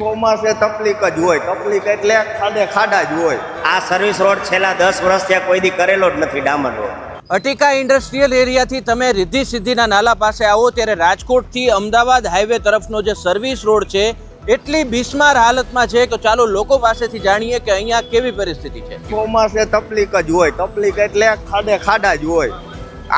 ચોમાસે તકલીફ જ હોય, તકલીફ એટલે ખાડા જ હોય. આ સર્વિસ રોડ છેલ્લા 10 વર્ષથી કોઈ દી કરેલો જ નથી, ડામર રોડ. અટિકા ઇન્ડસ્ટ્રીયલ એરિયાથી તમે રિદ્ધિ સિદ્ધિના નાલા પાસે આવો ત્યારે રાજકોટથી અમદાવાદ હાઈવે તરફનો જે સર્વિસ રોડ છે એટલી બિસ્માર હાલતમાં છે કે ચાલો લોકો પાસેથી જાણીએ કે અહીંયા કેવી પરિસ્થિતિ છે. ચોમાસે તકલીફ જ હોય, તકલીફ એટલે ખાડા જ હોય.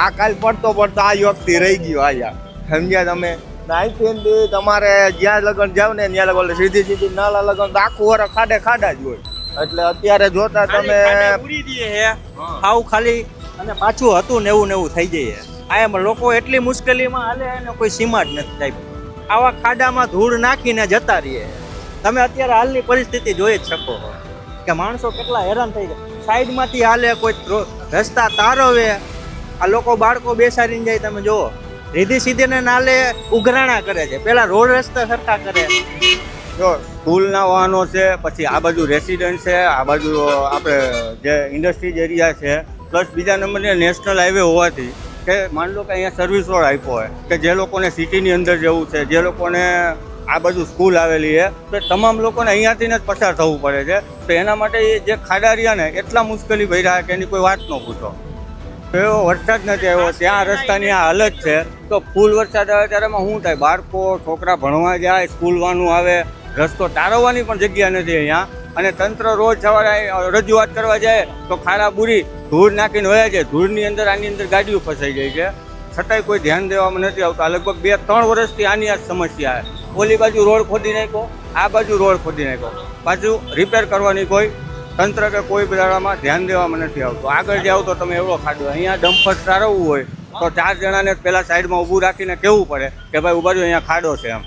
આ કાલ પડતો આ વ્યક્તિ રહી ગયો અહીંયા, સમજ્યા તમે? અહીંથી તમારે જ્યાં લગન જાવ ને ત્યાં લગન સીધી નાલા લગન તો આખું વર ખાડા જ હોય. એટલે અત્યારે જોતા તમે ઉડી દઈએ હે હાવ ખાલી અને પાછું હતું ને એવું થઈ જાય. આ લોકો એટલી મુશ્કેલીમાં હાલે અને કોઈ સીમા જ નથી સાહેબ. આવા ખાડામાં ધૂળ નાખીને જતા રહીએ. તમે અત્યારે હાલની પરિસ્થિતિ જોઈ જ શકો કે માણસો કેટલા હેરાન થઈ જાય. સાઈડમાંથી હાલે, કોઈ રસ્તા તારવે, આ લોકો બાળકો બેસાડીને જાય. તમે જુઓ રીધી સીધીને નાલે ઉઘરાણા કરે છે, પેલા રોડ રસ્તા સરખા કરે. જો સ્કૂલના વાહનો છે, પછી આ બાજુ રેસિડન્ટ છે, આ બાજુ આપણે જે ઇન્ડસ્ટ્રીઝ એરિયા છે, પ્લસ બીજા નંબરની નેશનલ હાઈવે હોવાથી કે માની લો કે અહીંયા સર્વિસ રોડ આપ્યો હોય કે જે લોકોને સિટીની અંદર જવું છે, જે લોકોને આ બાજુ સ્કૂલ આવેલી છે, તો તમામ લોકોને અહીંયાથી જ પસાર થવું પડે છે. તો એના માટે જે ખાડા રહ્યા ને એટલા મુશ્કેલી ભર્યા કે એની કોઈ વાત ન પૂછો. એવો વરસાદ નથી આવ્યો, ત્યાં રસ્તાની આ હાલત છે. તો ફૂલ વરસાદ આવે ત્યારેમાં શું થાય? બાળકો છોકરા ભણવા જાય, સ્કૂલવાનું આવે, રસ્તો તારવવાની પણ જગ્યા નથી અહીંયા. અને તંત્ર રોજ સવારે રજૂઆત કરવા જાય તો ખાડા બુરી ધૂળ નાખીને વયા જાય. ધૂળની અંદર આની અંદર ગાડીઓ ફસાઈ જાય છે, છતાંય કોઈ ધ્યાન દેવામાં નથી આવતું. આ લગભગ 2-3 વર્ષથી આની આ સમસ્યા છે. ઓલી બાજુ રોડ ખોદી નાખ્યો, આ બાજુ રોડ ખોદી નાખ્યો, પાછું રિપેર કરવાની કોઈ તંત્ર કે કોઈ બધામાં ધ્યાન દેવામાં નથી આવતું. આગળ જાવ તો તમે એવડો ખાડો, અહીંયા ડમ્પર સારવવું હોય તો 4 જણાને પહેલાં સાઈડમાં ઊભું રાખીને કહેવું પડે કે ભાઈ ઊભા જો અહીંયા ખાડો છે એમ.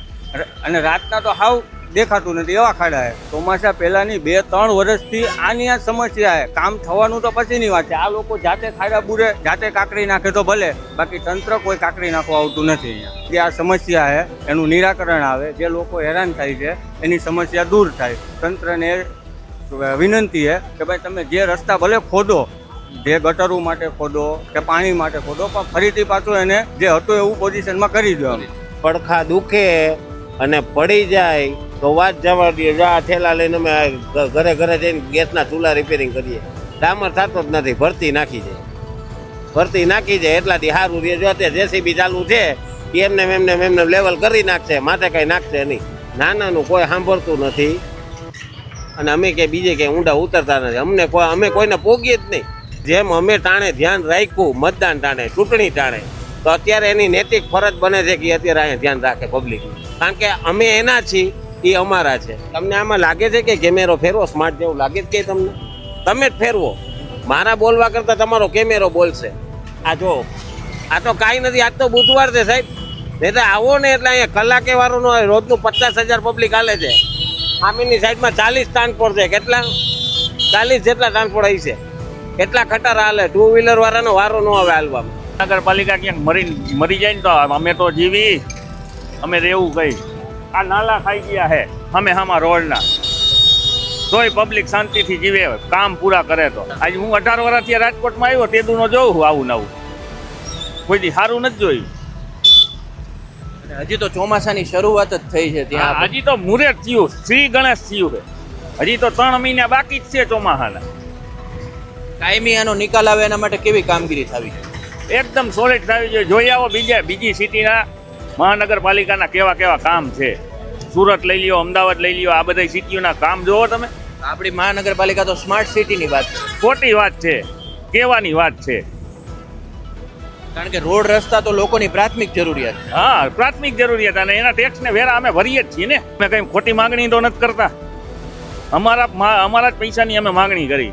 અને રાતના તો હાવ દેખાતું નથી એવા ખાડા છે. ચોમાસા પહેલાંની 2-3 વર્ષથી આની આ સમસ્યા છે. કામ થવાનું તો પછીની વાત છે. આ લોકો જાતે ખાડા બુરે, જાતે કાંકરી નાખે તો ભલે, બાકી તંત્ર કોઈ કાંકરી નાખવા આવતું નથી અહીંયા. જે આ સમસ્યા છે એનું નિરાકરણ આવે, જે લોકો હેરાન થાય છે એની સમસ્યા દૂર થાય. તંત્રને વિનંતી છે કે ભાઈ તમે જે રસ્તા ભલે ખોદો, જે ગટરો માટે ખોદો કે પાણી માટે ખોદો, પણ ફરીથી પાછું એને જે હતું એવું પોઝિશનમાં કરી દો. પડખા દુખે અને પડી જાય તો વાત જવા દઈએ. આ થેલા લઈને અમે ઘરે જઈને ગેસના ચૂલા રિપેરિંગ કરીએ. ડામર થતો જ નથી, ભરતી નાખી જાય એટલાથી સારું રહે. જો અત્યારે જેસીબી ચાલુ છે એમને લેવલ કરી નાખશે, માથે કઈ નાખશે નહીં. નાનાનું કોઈ સાંભળતું નથી અને અમે કે બીજે ક્યાંય ઊંડા ઉતરતા નથી. અમે કોઈને પોગીએ જ નહીં. જેમ અમે ટાણે ધ્યાન રાખ્યું મતદાન ટાણે, ચૂંટણી ટાણે, તો અત્યારે એની નૈતિક ફરજ બને છે કે અત્યારે અહીંયા ધ્યાન રાખે પબ્લિક. કારણ કે અમે એના છીએ, એ અમારા છે. તમને આમાં લાગે છે કે કેમેરો ફેરવો સ્માર્ટ જેવું લાગે જ કે તમને? તમે જ ફેરવો. મારા બોલવા કરતાં તમારો કેમેરો બોલશે. આ જો આ તો કાંઈ નથી, આજ તો બુધવાર છે સાહેબ. નહીં તો આવો ને એટલે અહીંયા કલાકે વાળો ન હોય, રોજનું 50,000 પબ્લિક હાલે છે. સામેની સાઈડમાં 40 ટ્રાન્સપોર્ટ છે. કેટલા? 40 જેટલા ટ્રાન્સપોર્ટ આવી છે. કેટલા ખટારા હાલે. 2 વ્હીલર વાળાનો વારો ન આવે હાલવામાં. નગરપાલિકા ક્યાંક મરી જાય ને તો અમે તો જીવી, અમે રહેવું કઈ. આ નાલા ખાઈ ગયા હે અમે રોડના, તોય પબ્લિક શાંતિથી જીવે, કામ પૂરા કરે. તો આજે હું 18 વર્ષથી રાજકોટમાં આવ્યો, તેદુનો જોઉં છું આવું નવું, કોઈ દી સારું નથી જોયું. હજી તો ચોમાસાની શરૂઆત જ થઈ છે ત્યાં. હજી તો મુહૂર્ત થયું, શ્રી ગણેશ થયું છે. હજી તો 3 મહિના બાકી જ છે ચોમાસાના. કાયમી આનો નિકાલ આવે એના માટે કેવી કામગીરી થવી? એકદમ સોલિડ થવી જોઈએ. જોઈ આવો બીજી સિટીના મહાનગરપાલિકાના કેવા કામ છે. સુરત લઈ લ્યો, અમદાવાદ લઈ લ્યો, આ બધા સિટીઓના કામ જોવો તમે. આપણી મહાનગરપાલિકા તો સ્માર્ટ સિટીની વાત છે. ખોટી વાત છે, કહેવાની વાત છે. કારણ કે રોડ રસ્તા તો લોકોની પ્રાથમિક જરૂરિયાત છે. હા, પ્રાથમિક જરૂરિયાત, અને એના ટેક્સને વેરા અમે ભરીએ જ છીએ ને. અમે કંઈ ખોટી માંગણી તો નથી કરતા. અમારા જ પૈસાની અમે માંગણી કરી.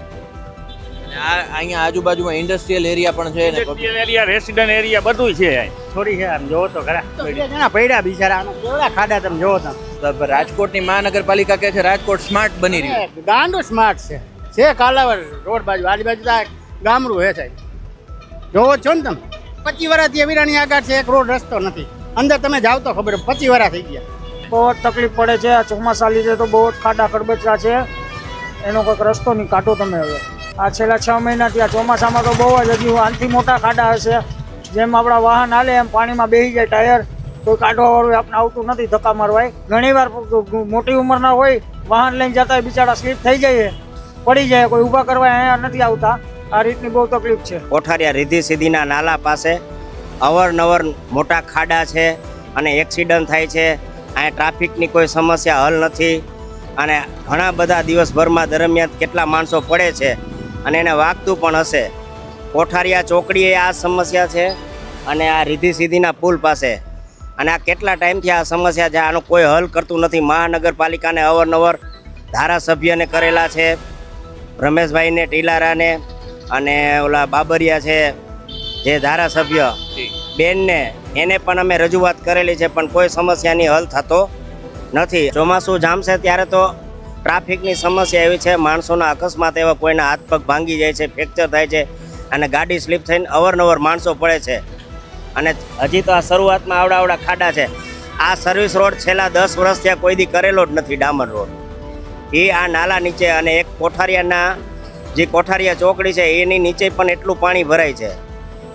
અહીંયા આજુબાજુમાં ઇન્ડસ્ટ્રીયલ એરિયા પણ છે, ઇન્ડસ્ટ્રીયલ એરિયા, રેસિડન્ટ એરિયા બધું છે. થોડી છે આમ જોવો તો ખરા, 2 જણા પડ્યા બિચારા. કેવડા ખાડા તમે જોવો તમે. રાજકોટની મહાનગરપાલિકા કહે છે રાજકોટ સ્માર્ટ બની રહ્યું. ગાંડું સ્માર્ટ છે કાલાવર રોડ બાજુ, આજુબાજુ ગામડું હે સાહેબ. જોવો છો ને તમે, 25 વર્ષથી વિરાણી આગળ છે, એક રોડ રસ્તો નથી. અંદર તમે જાવ તો ખબર 25 વર્ષ થઈ ગયા. બહુ જ તકલીફ પડે છે. આ ચોમાસા લીધે તો બહુ જ ખાડા ખડબચરા છે. એનો કોઈક રસ્તો નહીં કાઢો તમે. હવે આ છેલ્લા 6 મહિનાથી આ ચોમાસામાં તો બહુ જ, હજી આનાથી મોટા ખાડા હશે. જેમ આપણા વાહન હાલે એમ પાણીમાં બેસી જાય ટાયર, કોઈ કાઢવાવાળું આપણે આવતું નથી ધક્કા મારવા. ઘણી વાર મોટી ઉંમરના હોય વાહન લઈને જતા હોય બિચારા સ્લીપ થઈ જાય પડી જાય, કોઈ ઊભા કરવા અહીંયા નથી આવતા. આ રીતની બહુ તકલીફ છે. કોઠારિયા રીધી સીધીના નાલા પાસે અવારનવાર મોટા ખાડા છે અને એક્સિડન્ટ થાય છે. અહીંયા ટ્રાફિકની કોઈ સમસ્યા હલ નથી અને ઘણા બધા દિવસભરમાં દરમિયાન કેટલા માણસો પડે છે અને એને વાગતું પણ હશે. કોઠારિયા ચોકડીએ આ સમસ્યા છે અને આ રીધી સીધીના પુલ પાસે, અને આ કેટલા ટાઈમથી આ સમસ્યા છે. આનો કોઈ હલ કરતું નથી. મહાનગરપાલિકાને અવારનવાર ધારાસભ્યને કરેલા છે, રમેશભાઈને ટીલારાને અને ઓલા બાબરિયા છે જે ધારાસભ્ય બેનને, એને પણ અમે રજૂઆત કરેલી છે, પણ કોઈ સમસ્યાની હલ થતો નથી. ચોમાસું જામશે ત્યારે તો ટ્રાફિકની સમસ્યા એવી છે, માણસોના અકસ્માત એવા, કોઈના હાથ પગ ભાંગી જાય છે, ફ્રેક્ચર થાય છે અને ગાડી સ્લીપ થઈને અવારનવાર માણસો પડે છે. અને હજી તો આ શરૂઆતમાં આવડા ખાડા છે. આ સર્વિસ રોડ છેલ્લા 10 વર્ષથી કોઈ દી કરેલો જ નથી, ડામર રોડ. એ આ નાલા નીચે અને એક કોઠારિયાના જે કોઠારિયા ચોકડી છે એની નીચે પણ એટલું પાણી ભરાય છે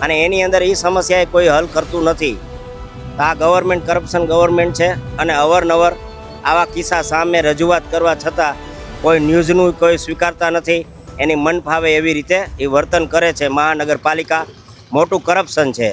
અને એની અંદર એ સમસ્યાએ કોઈ હલ કરતું નથી. આ ગવર્મેન્ટ કરપ્શન ગવર્મેન્ટ છે અને અવારનવાર આવા કિસ્સા સામે રજૂઆત કરવા છતાં કોઈ ન્યૂઝનું કોઈ સ્વીકારતા નથી. એની મન ફાવે એવી રીતે એ વર્તન કરે છે. મહાનગરપાલિકા મોટું કરપ્શન છે.